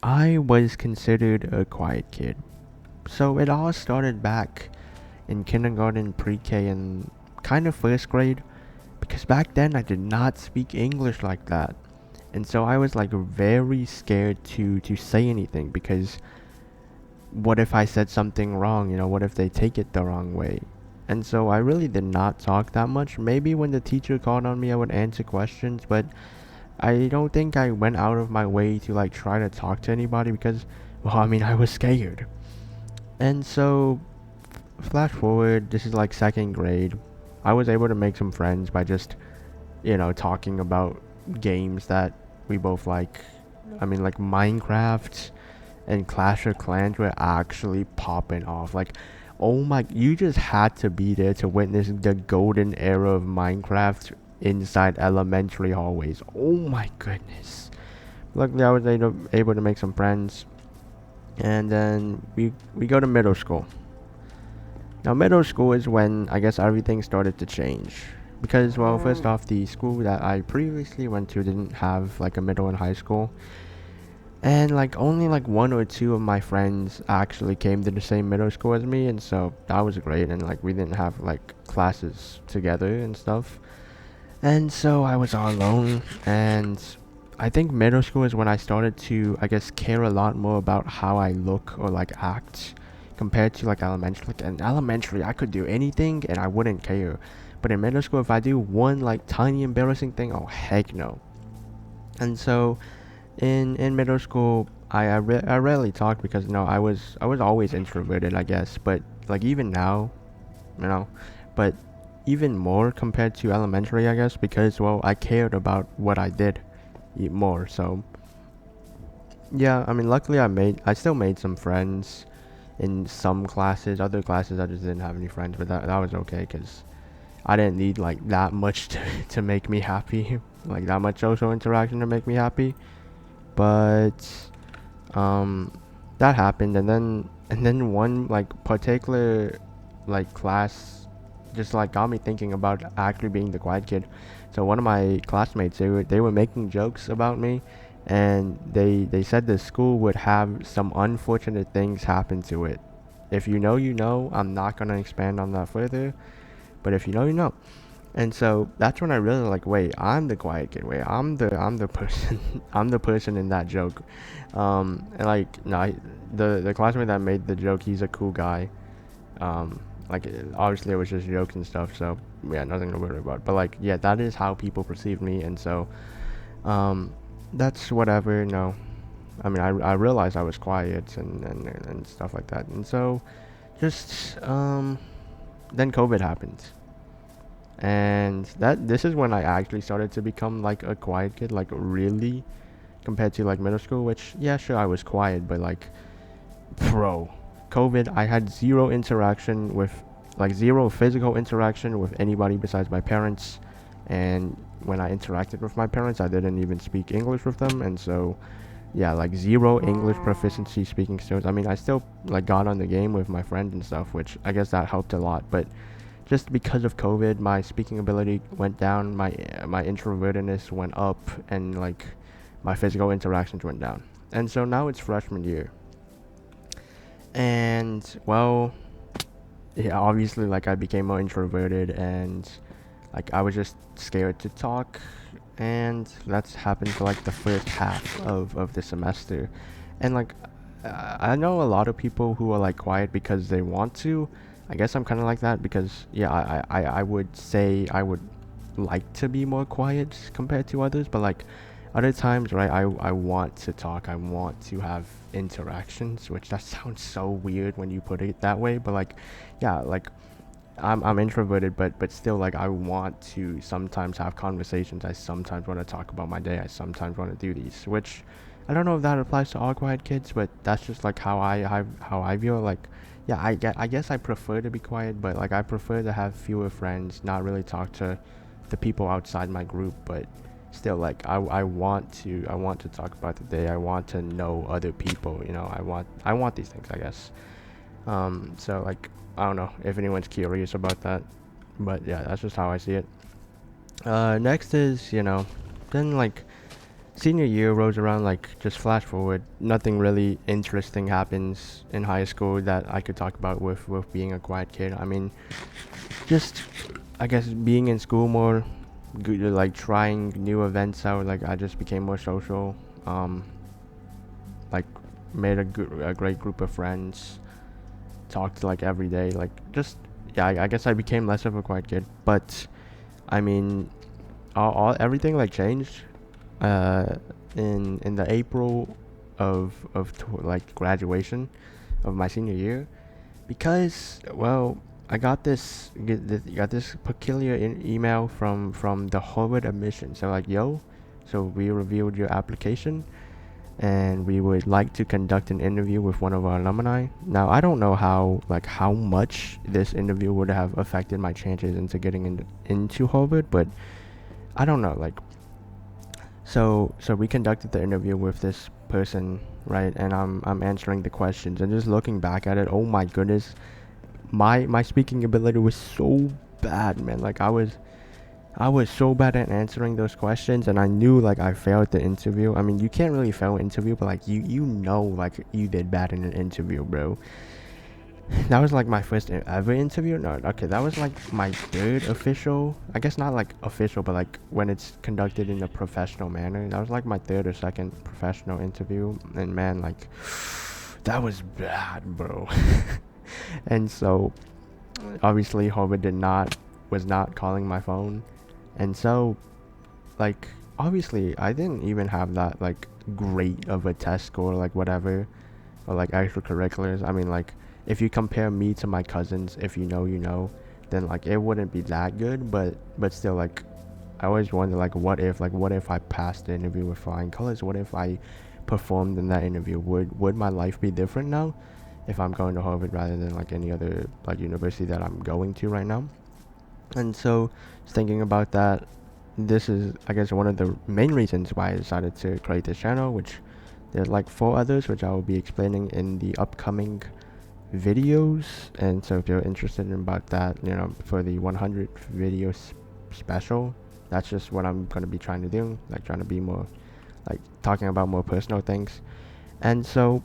I was considered a quiet kid. So it all started back in kindergarten, pre-K, and kind of first grade, because back then I did not speak English like that. And so I was like very scared to say anything because what if I said something wrong? What if they take it the wrong way? And so I really did not talk that much. Maybe when the teacher called on me, I would answer questions, but I don't think I went out of my way to like try to talk to anybody because, well, I mean, I was scared. And so, flash forward, this is like second grade. I was able to make some friends by just, talking about games that we both like. I mean, like Minecraft and Clash of Clans were actually popping off. Like, oh my, you just had to be there to witness the golden era of Minecraft inside elementary hallways. Oh my goodness. Luckily, I was able to make some friends, and then we go to middle school. Now, middle school is when I guess everything started to change. Because, well, first off, the school that I previously went to didn't have like a middle and high school. And like only like one or two of my friends actually came to the same middle school as me, and so that was great. And like we didn't have like classes together and stuff. And so I was all alone, and I think middle school is when I started to, I guess, care a lot more about how I look or like act compared to like elementary. Like in elementary, I could do anything and I wouldn't care. But in middle school, if I do one like tiny embarrassing thing, oh heck no. And so in middle school, I rarely talked because I was always introverted, I guess. But like even now, you know, but even more compared to elementary, I guess, because well, I cared about what I did more. So yeah, I mean, luckily I still made some friends in some classes. Other classes I just didn't have any friends, but that was okay because I didn't need like that much to make me happy, like that much social interaction to make me happy. But um, that happened, and then one like particular like class just like got me thinking about actually being the quiet kid. So one of my classmates, they were making jokes about me, and they said the school would have some unfortunate things happen to it. If you know, you know. I'm not gonna expand on that further, but if you know, you know. And so that's when I really like, wait, I'm the quiet kid. Wait, I'm the person, I'm the person in that joke. And like, no, the classmate that made the joke, he's a cool guy. Like obviously it was just jokes and stuff, so yeah, nothing to worry about. But like, yeah, that is how people perceive me, and so um, that's whatever. No, I mean, I realized I was quiet and stuff like that, and so just then COVID happened, and this is when I actually started to become like a quiet kid, like really, compared to like middle school, which yeah, sure I was quiet, but like, bro, COVID, I had zero interaction with, like zero physical interaction with anybody besides my parents, and when I interacted with my parents, I didn't even speak English with them, and so yeah, like zero English proficiency speaking skills. I mean, I still like got on the game with my friends and stuff, which I guess that helped a lot, but just because of COVID, my speaking ability went down, my introvertedness went up, and like my physical interactions went down. And so now it's freshman year, and well, yeah, obviously like I became more introverted, and like I was just scared to talk, and that's happened for like the first half of the semester, and like I know a lot of people who are like quiet because they want to. I guess I'm kind of like that because yeah, I would say I would like to be more quiet compared to others, but like other times, right, I want to talk, I want to have interactions, which that sounds so weird when you put it that way, but like yeah, like I'm introverted, but still like I want to sometimes have conversations. I sometimes want to talk about my day. I sometimes want to do these, which I don't know if that applies to all quiet kids, but that's just like how I feel. Like, yeah, I guess I prefer to be quiet, but like I prefer to have fewer friends, not really talk to the people outside my group, but still like I want to talk about the day. I want to know other people. I want these things, I guess. So like I don't know if anyone's curious about that, but yeah, that's just how I see it. Next is then like senior year rolls around, like just flash forward, nothing really interesting happens in high school that I could talk about with being a quiet kid. I mean, just I guess being in school more, good, like trying new events out. Like I just became more social. Um, like made a great group of friends. Talked like every day. Like just yeah, I guess I became less of a quiet kid. But I mean, all everything like changed. Uh, in the April like graduation of my senior year, because well I got this peculiar email from the Harvard admission. So like, yo, so we reviewed your application and we would like to conduct an interview with one of our alumni. Now I don't know how much this interview would have affected my chances into getting into Harvard, but I don't know. Like, so we conducted the interview with this person, right? And I'm answering the questions and just looking back at it, oh my goodness, my speaking ability was so bad, man. Like I was so bad at answering those questions, and I knew like I failed the interview. I mean, you can't really fail an interview, but like you know like you did bad in an interview, bro. That was like my first ever interview. No, okay, that was like my third official. I guess not like official, but like when it's conducted in a professional manner. That was like my third or second professional interview, and man, like that was bad, bro. And so obviously Harvard was not calling my phone, and so like obviously I didn't even have that like great of a test score, like whatever, or like extracurriculars. I mean, like if you compare me to my cousins, if you know, you know, then like it wouldn't be that good, but still, like I always wonder, like what if I passed the interview with flying colors? What if I performed in that interview? Would my life be different now if I'm going to Harvard rather than like any other like university that I'm going to right now? And so just thinking about that, this is I guess one of the main reasons why I decided to create this channel, which there's like 4 others which I will be explaining in the upcoming videos. And so if you're interested in about that, you know, for the 100 video special, that's just what I'm going to be trying to do, like trying to be more like talking about more personal things. And so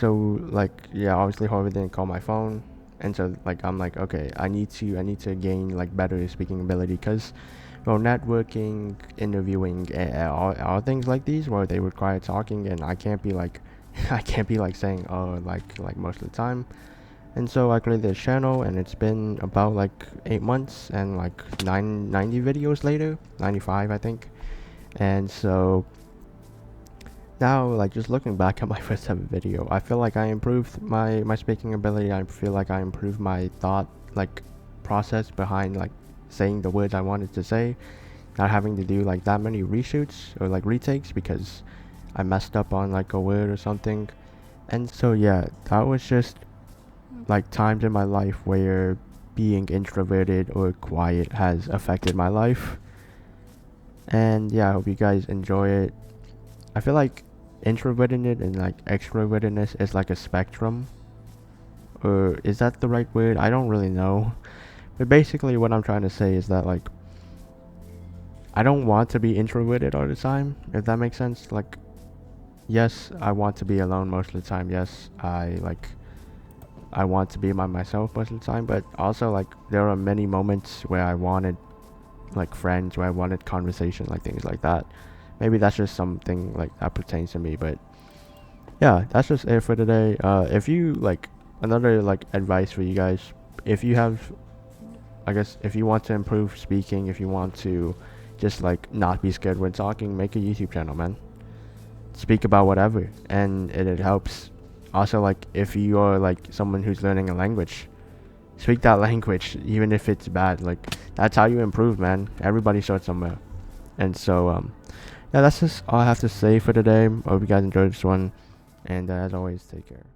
like yeah, obviously Harvard didn't call my phone, and so like I'm like, okay, I need to gain like better speaking ability, because well, networking, interviewing, all things like these where they require talking, and I can't be like I can't be like saying oh like most of the time. And so I created this channel, and it's been about like 8 months and like 90 videos later, 95 I think. And so now, like just looking back at my first ever video, I feel like I improved my speaking ability. I feel like I improved my thought like process behind like saying the words I wanted to say, not having to do like that many reshoots or like retakes because I messed up on like a word or something. And so yeah, that was just like times in my life where being introverted or quiet has affected my life. And yeah, I hope you guys enjoy it. I feel like introvertedness and like extrovertedness is like a spectrum, or is that the right word? I don't really know. But basically what I'm trying to say is that like I don't want to be introverted all the time, if that makes sense. Like yes, I want to be alone most of the time. Yes, I want to be by myself most of the time, but also like there are many moments where I wanted like friends, where I wanted conversation, like things like that. Maybe that's just something like that pertains to me, but yeah, that's just it for today. If you like another like advice for you guys, if you have, I guess if you want to improve speaking, if you want to just like not be scared when talking, make a YouTube channel, man. Speak about whatever, and it helps. Also, like if you are like someone who's learning a language, speak that language, even if it's bad. Like that's how you improve, man. Everybody starts somewhere. And so yeah, that's just all I have to say for today. I hope you guys enjoyed this one, and as always, take care.